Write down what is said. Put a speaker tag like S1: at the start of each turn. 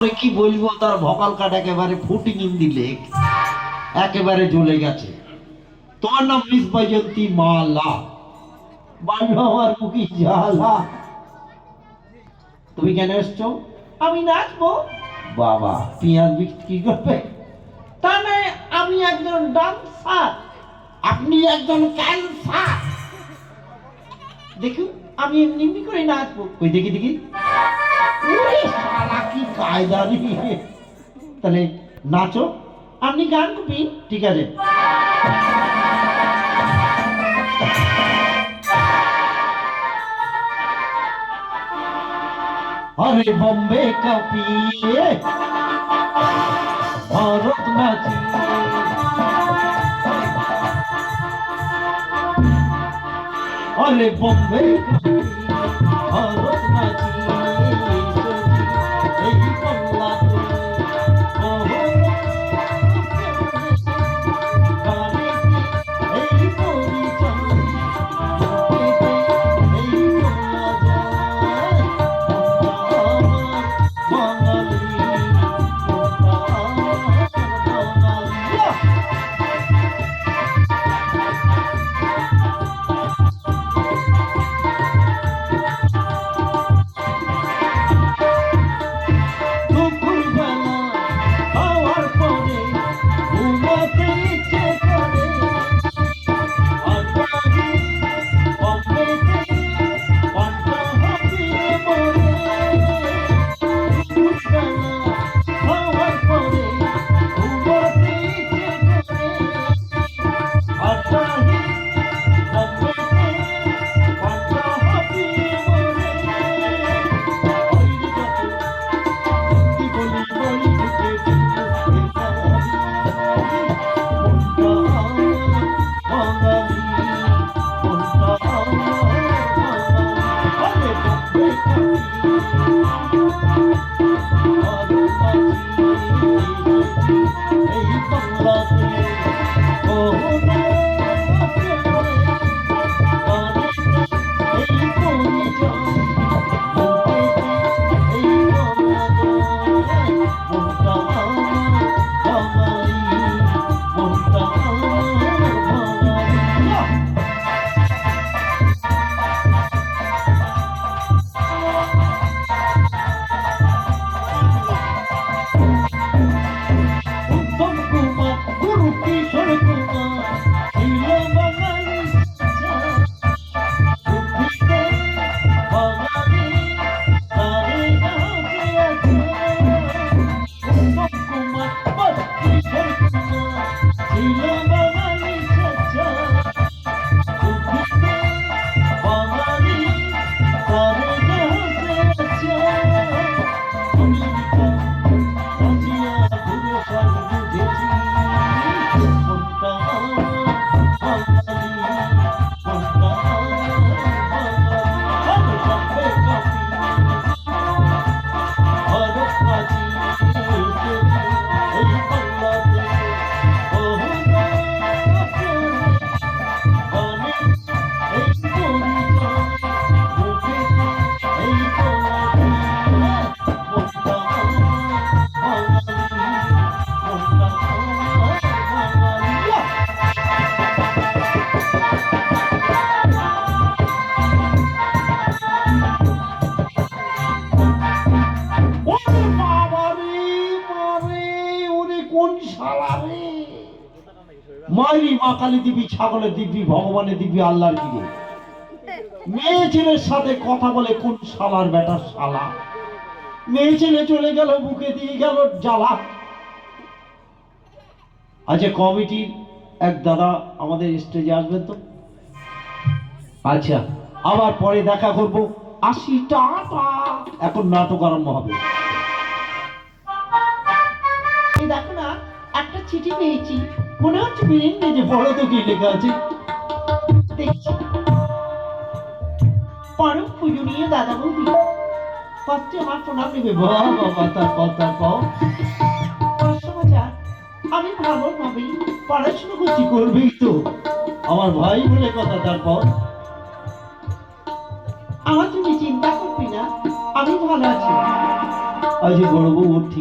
S1: কি বলবো, তার ভকাল কাট একেবারে ফুটিং ইন দিলে একেবারে জ্বলে গেছে। তোমার নাম মিস বৈজন্তী মালা, বাংলা আমার মুখী জ্বালা। তুমি কেন এসছো? আমি নাচবো। বাবা, পেঁয়াজ বিক্রি করবে? তা নয়, আমি একজন ডান্সার। আপনি একজন ক্যান্সার। দেখুন, আমি এমনি এমনি করে নাচবো। ওই দেখি দেখি, ওরে শালা কি কায়দা রে। তাহলে নাচো। আপনি গান করবেন? ঠিক আছে। আরে বম্বে কাঁপিয়ে ভারত নাচিয়ে, আরে বম্বে কাঁপিয়ে ভারত নাচিয়ে, এই বাংলাতে মায়েরই মা কালী দিবি, ছাগলের দিবি, ভগবানের দিবি, আল্লাহর দিবি। মেয়ে ছেলের সাথে কথা বলে কোন শালার বেটা শালা। মেয়ে ছেলে চলে গেল, বুকে দিয়ে গেল জ্বালা। আচ্ছা, কমিটির এক দাদা আমাদের স্টেজে আসবেন তো? আচ্ছা, আবার পরে দেখা করবো। 80 টাকা। এখন নাটক আরম্ভ হবে। দেখো না, একটা চিঠি পেয়েছি, মনে হচ্ছে যে বড় তো কি লেখা আছে দেখছি। পরম পূজনীয় দাদা বৌদি, পত্রে আমার প্রণাম নেবে। বাবা, তারপর সমাচার। আমি ভালো ভাবে পড়াশোনা করছি, করবেই তো আমার ভাই বলে কথা। তারপর আমার তুমি চিন্তা করবি না, আমি ভালো আছি। আজ বড় বউ ওর ঠিক